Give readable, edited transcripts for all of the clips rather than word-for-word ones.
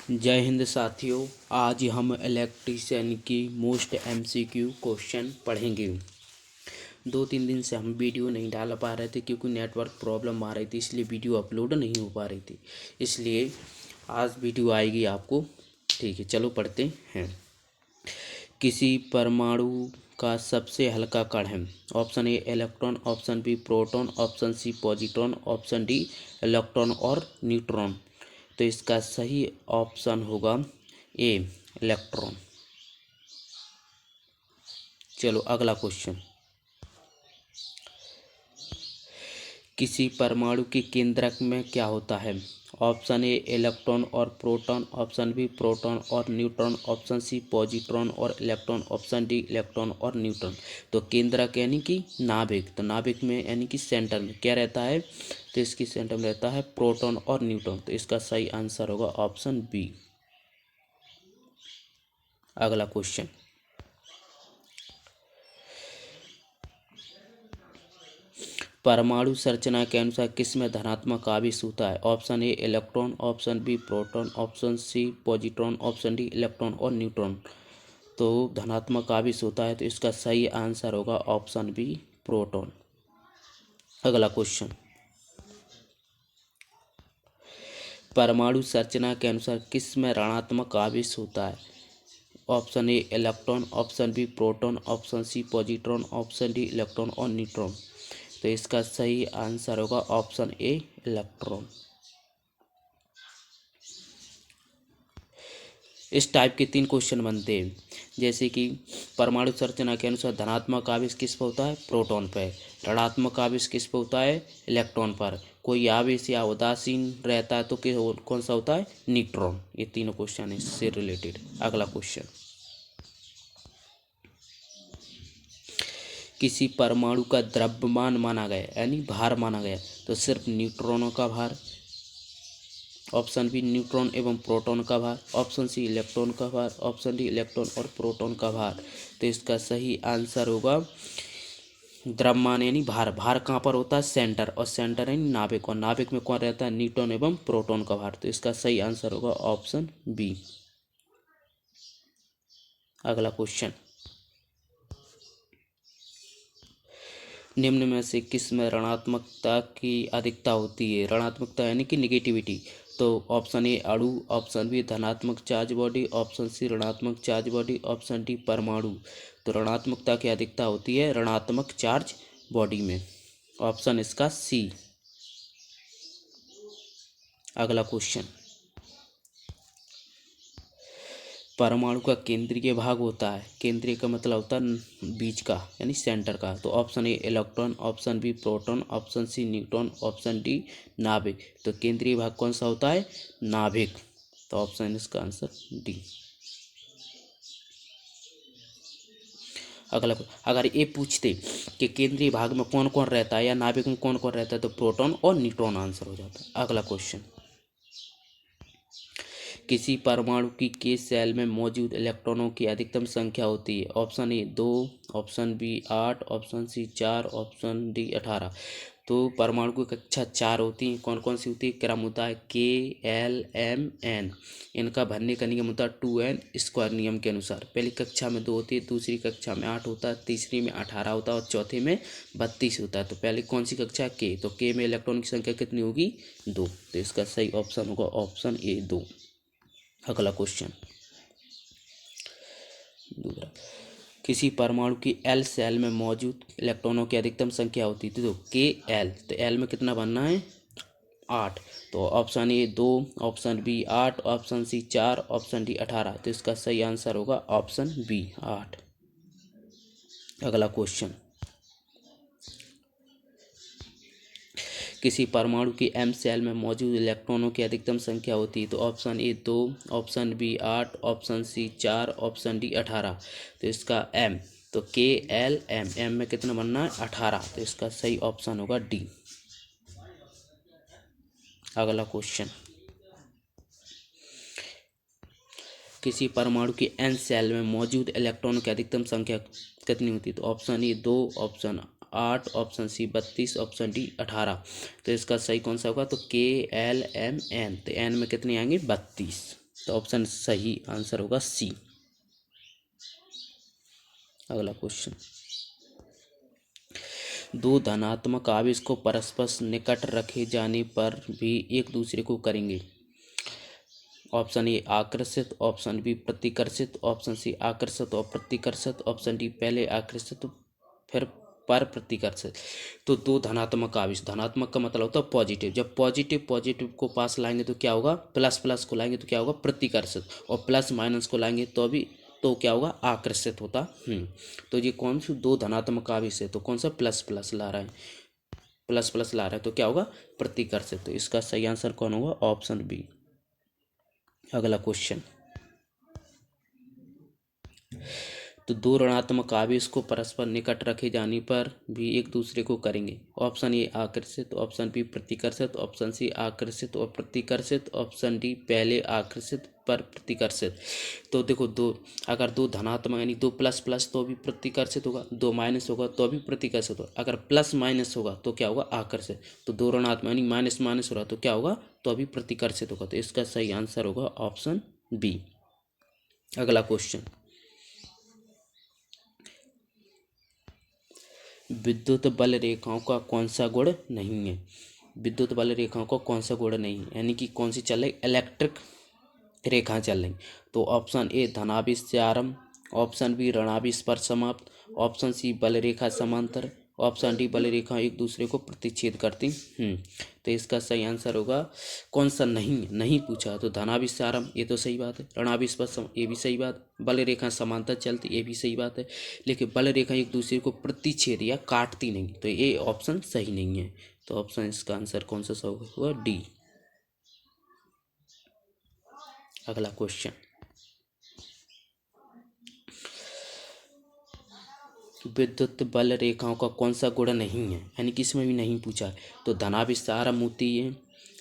जय हिंद साथियों। आज हम इलेक्ट्रीशियन की मोस्ट एमसीक्यू क्वेश्चन पढ़ेंगे। 2-3 दिन से हम वीडियो नहीं डाल पा रहे थे क्योंकि नेटवर्क प्रॉब्लम आ रही थी, इसलिए वीडियो अपलोड नहीं हो पा रही थी। इसलिए आज वीडियो आएगी आपको। ठीक है, चलो पढ़ते हैं। किसी परमाणु का सबसे हल्का कण है। Option A electron, option B proton, option C positron, option D electron और न्यूट्रॉन। तो इसका सही ऑप्शन होगा ए इलेक्ट्रॉन। चलो अगला क्वेश्चन। किसी परमाणु की केंद्रक में क्या होता है। ऑप्शन ए इलेक्ट्रॉन और प्रोटॉन, ऑप्शन बी प्रोटॉन और न्यूट्रॉन, ऑप्शन सी पॉजिट्रॉन और इलेक्ट्रॉन, ऑप्शन डी इलेक्ट्रॉन और न्यूट्रॉन। तो केंद्रक यानी कि नाभिक, तो नाभिक में यानी कि सेंटर में क्या रहता है, तो इसकी सेंटर में रहता है प्रोटॉन और न्यूट्रॉन। तो इसका सही आंसर होगा ऑप्शन बी। अगला क्वेश्चन। परमाणु संरचना के अनुसार किसमें धनात्मक आवेश होता है। Option A electron, option B proton, option C positron, option D electron और न्यूट्रॉन। तो धनात्मक आवेश होता है, तो इसका सही आंसर होगा ऑप्शन बी प्रोटॉन। अगला क्वेश्चन। परमाणु संरचना के अनुसार किसमें ऋणात्मक आवेश होता है। Option A electron, option B proton, option C positron, option D electron और न्यूट्रॉन। तो इसका सही आंसर होगा ऑप्शन ए इलेक्ट्रॉन। इस टाइप के 3 क्वेश्चन बनते हैं, जैसे कि परमाणु संरचना के अनुसार धनात्मक आवेश किस पर होता है, प्रोटॉन पर। ऋणात्मक आवेश किस पर होता है, इलेक्ट्रॉन पर। कोई आवेश या उदासीन रहता है तो कौन सा होता है, न्यूट्रॉन। ये तीनों क्वेश्चन है इससे रिलेटेड। अगला क्वेश्चन। किसी परमाणु का द्रव्यमान माना गया यानी भार माना गया, तो सिर्फ न्यूट्रॉनों का भार। ऑप्शन बी न्यूट्रॉन एवं प्रोटॉन का भार, ऑप्शन सी इलेक्ट्रॉन का भार, ऑप्शन डी इलेक्ट्रॉन और प्रोटॉन का भार। तो इसका सही आंसर होगा द्रव्यमान यानी भार। भार कहाँ पर होता है, सेंटर, और सेंटर यानी नाभिक, और नाभिक में कौन रहता है, न्यूट्रॉन एवं प्रोटॉन का भार। तो इसका सही आंसर होगा ऑप्शन बी। अगला क्वेश्चन। निम्न में से किस में ऋणात्मकता की अधिकता होती है। ऋणात्मकता यानी कि निगेटिविटी। तो ऑप्शन ए अणु, ऑप्शन बी धनात्मक चार्ज बॉडी, ऑप्शन सी ऋणात्मक चार्ज बॉडी, ऑप्शन डी परमाणु। तो ऋणात्मकता की अधिकता होती है ऋणात्मक चार्ज बॉडी में। ऑप्शन इसका सी। अगला क्वेश्चन। परमाणु का केंद्रीय भाग होता है, केंद्रीय का मतलब होता है बीच का यानी सेंटर का। तो option A electron, option B proton, option C neutron, option D नाभिक। तो केंद्रीय भाग कौन सा होता है, नाभिक। तो ऑप्शन इसका आंसर डी। अगला, अगर ये पूछते कि केंद्रीय भाग में कौन कौन रहता है या नाभिक में कौन कौन रहता है, तो प्रोटॉन और न्यूट्रॉन आंसर हो जाता है। अगला क्वेश्चन। किसी परमाणु की के सेल में मौजूद इलेक्ट्रॉनों की अधिकतम संख्या होती है। Option A 2, option B 8, option C 4, option D 18। तो परमाणु की कक्षा 4 होती हैं। कौन कौन सी होती है, क्रम होता है KLMN। इनका भरने का नियम होता है 2n² नियम के अनुसार। पहली कक्षा में 2 होती है, दूसरी कक्षा में 8 होता है, तीसरी में 18 होता है और चौथे में 32 होता है। तो पहले कौन सी कक्षा, के। तो के में इलेक्ट्रॉन की संख्या कितनी होगी, 2। तो इसका सही ऑप्शन होगा ऑप्शन ए 2। अगला क्वेश्चन। दूसरा, किसी परमाणु की L सेल में मौजूद इलेक्ट्रॉनों की अधिकतम संख्या होती थी। तो KL, तो L में कितना बनना है, 8। तो option A 2, option B 8, option C 4, option D 18। तो इसका सही आंसर होगा ऑप्शन बी 8। अगला क्वेश्चन। किसी परमाणु की M सेल में मौजूद इलेक्ट्रॉनों की अधिकतम संख्या होती है। तो option A 2, option B 8, option C 4, option D 18। तो इसका M, तो KLM में कितना बनना है, 18। तो इसका सही ऑप्शन होगा डी। अगला क्वेश्चन। किसी परमाणु की N सेल में मौजूद इलेक्ट्रॉनों की अधिकतम संख्या कितनी होती है। तो option A 2, option 8, option C 32, option D 18। तो इसका सही कौन सा होगा, तो KLMN। तो N में कितने आएंगे, 32। तो ऑप्शन सही आंसर होगा सी। अगला क्वेश्चन, दो धनात्मक आवेश को परस्पर निकट रखे जाने पर भी एक दूसरे को करेंगे। ऑप्शन ए आकर्षित, ऑप्शन बी प्रतिकर्षित, ऑप्शन सी आकर्षित और प्रतिकर्षित, ऑप्शन डी पहले आकर्षित फिर पर प्रतिकर्षित। तो दो धनात्मक आवेश, धनात्मक का मतलब होता है पॉजिटिव, जब पॉजिटिव पॉजिटिव को पास लाएंगे तो क्या होगा, प्लस प्लस को लाएंगे तो क्या होगा प्रतिकर्षित, और प्लस माइनस को लाएंगे तो क्या होगा आकर्षित होता। तो ये कौन सी दो धनात्मक आवेश है, तो कौन सा प्लस प्लस ला रहा है, प्लस प्लस ला रहा है तो क्या होगा प्रतिकर्षित। तो इसका सही आंसर कौन होगा, ऑप्शन बी। अगला क्वेश्चन, तो दो ऋणात्मक आवेश को परस्पर निकट रखे जाने पर भी एक दूसरे को करेंगे। ऑप्शन ए आकर्षित, ऑप्शन बी प्रतिकर्षित, ऑप्शन सी आकर्षित और प्रतिकर्षित, ऑप्शन डी पहले आकर्षित पर प्रतिकर्षित। तो देखो अगर दो धनात्मक यानी दो प्लस प्लस तो भी प्रतिकर्षित होगा, दो माइनस होगा तो भी प्रतिकर्षित होगा, अगर प्लस माइनस होगा तो क्या होगा आकर्षित। तो दो ऋणात्मक यानी माइनस माइनस हो रहा तो क्या होगा, तो अभी प्रतिकर्षित होगा। तो इसका सही आंसर होगा ऑप्शन बी। अगला क्वेश्चन, विद्युत बल रेखाओं का कौन सा गुण नहीं है। विद्युत बल रेखाओं का कौन सा गुण नहीं है, यानी कि कौन सी चल रही, इलेक्ट्रिक रेखा चल रही। तो ऑप्शन ए धनावेश से आरंभ, ऑप्शन बी ऋणावेश पर समाप्त, ऑप्शन सी बल रेखा समांतर, ऑप्शन डी बल रेखा एक दूसरे को प्रतिच्छेद करती। तो इसका सही आंसर होगा कौन सा नहीं पूछा, तो धनावेश से आरंभ ये तो सही बात है, ऋणावेश पर ये भी सही बात, बल रेखा समांतर चलती ये भी सही बात है, लेकिन बल रेखा एक दूसरे को प्रतिच्छेद या काटती नहीं, तो ये ऑप्शन सही नहीं है। तो ऑप्शन इसका आंसर कौन सा होगा, डी। अगला क्वेश्चन, विद्युत बल रेखाओं का कौन सा गुण नहीं है, यानी कि इसमें भी नहीं पूछा है। तो धनावेश से आरंभ होती है,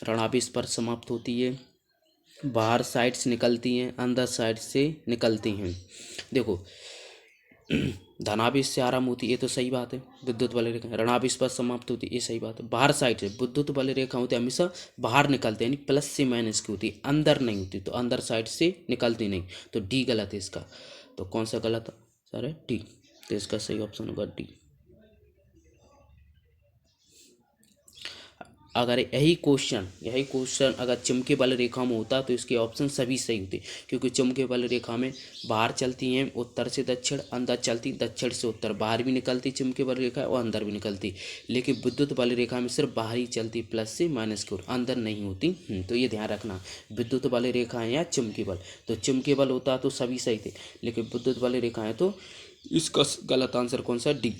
ऋणावेश पर समाप्त होती है, बाहर साइड से निकलती हैं, अंदर साइड से निकलती हैं। देखो धनावेश से आरंभ होती है ये तो सही बात है, विद्युत बल रेखा, ऋणावेश पर समाप्त होती है ये सही बात है, बाहर साइड से विद्युत बल रेखा होती है हमेशा बाहर निकलते हैं, यानी प्लस से माइनस की होती है, अंदर नहीं होती, तो अंदर साइड से निकलती नहीं। तो डी गलत है इसका। तो कौन सा गलत सर है, डी। तो इसका सही ऑप्शन होगा डी। अगर यही क्वेश्चन अगर चुंबकीय बल रेखा में होता तो इसके ऑप्शन सभी सही होते, क्योंकि चुंबकीय बल रेखा में बाहर चलती हैं उत्तर से दक्षिण, अंदर चलती दक्षिण से उत्तर, बाहर भी निकलती चुंबकीय बल रेखा और अंदर भी निकलती। लेकिन विद्युत बल रेखा में सिर्फ बाहर ही चलती, प्लस से माइनस की ओर, अंदर नहीं होती। तो ये ध्यान रखना, विद्युत बल रेखाएँ या चुंबकीय बल, तो चुंबकीय बल होता तो सभी सही थे, लेकिन विद्युत बल रेखाएँ तो इसका गलत आंसर कौन सा, डी।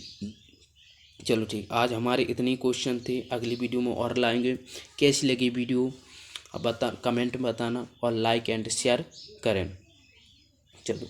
चलो ठीक, आज हमारे इतने क्वेश्चन थे, अगली वीडियो में और लाएंगे। कैसी लगी वीडियो अब कमेंट में बताना और लाइक एंड शेयर करें। चलो।